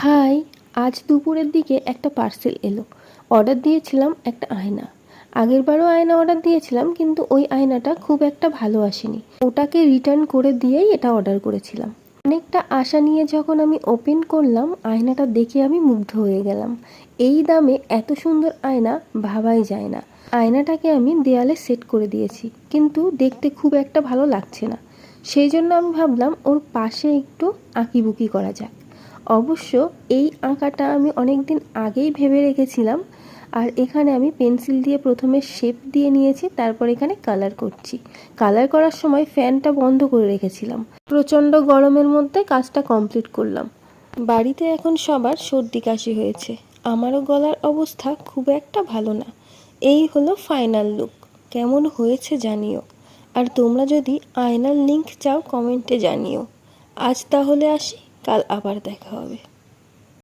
High, আজ দুপুরের দিকে একটা পার্সেল এলো। অর্ডার দিয়েছিলাম একটা আয়না। আগেরবারও আয়না অর্ডার দিয়েছিলাম, কিন্তু ওই আয়নাটা খুব একটা ভালো আসেনি। ওটাকে রিটার্ন করে দিয়েই এটা অর্ডার করেছিলাম। অনেকটা আশা নিয়ে যখন আমি ওপেন করলাম, আয়নাটা দেখে আমি মুগ্ধ হয়ে গেলাম। এই দামে এত সুন্দর আয়না ভাবাই যায় না। আয়নাটাকে আমি দেয়ালে সেট করে দিয়েছি, কিন্তু দেখতে খুব একটা ভালো লাগছে না। সেই জন্য আমি ভাবলাম ওর পাশে একটু আঁকিবুকি করা যাক। অবশ্য এই আঁকাটা আমি অনেক দিন আগেই ভেবে রেখেছিলাম। আর এখানে আমি পেন্সিল দিয়ে প্রথমে শেপ দিয়ে নিয়েছি, তারপর এখানে কালার করছি। কালার করার সময় ফ্যানটা বন্ধ করে রেখেছিলাম। প্রচণ্ড গরমের মধ্যে কাজটা কমপ্লিট করলাম। বাড়িতে এখন সবার সর্দি কাশি হয়েছে, আমারও গলার অবস্থা খুব একটা ভালো না। এই হলো ফাইনাল লুক। কেমন হয়েছে জানিও। আর তোমরা যদি আয়নার লিংক চাও কমেন্টে জানিও। আজ তাহলে আসি, কাল আবার দেখা হবে।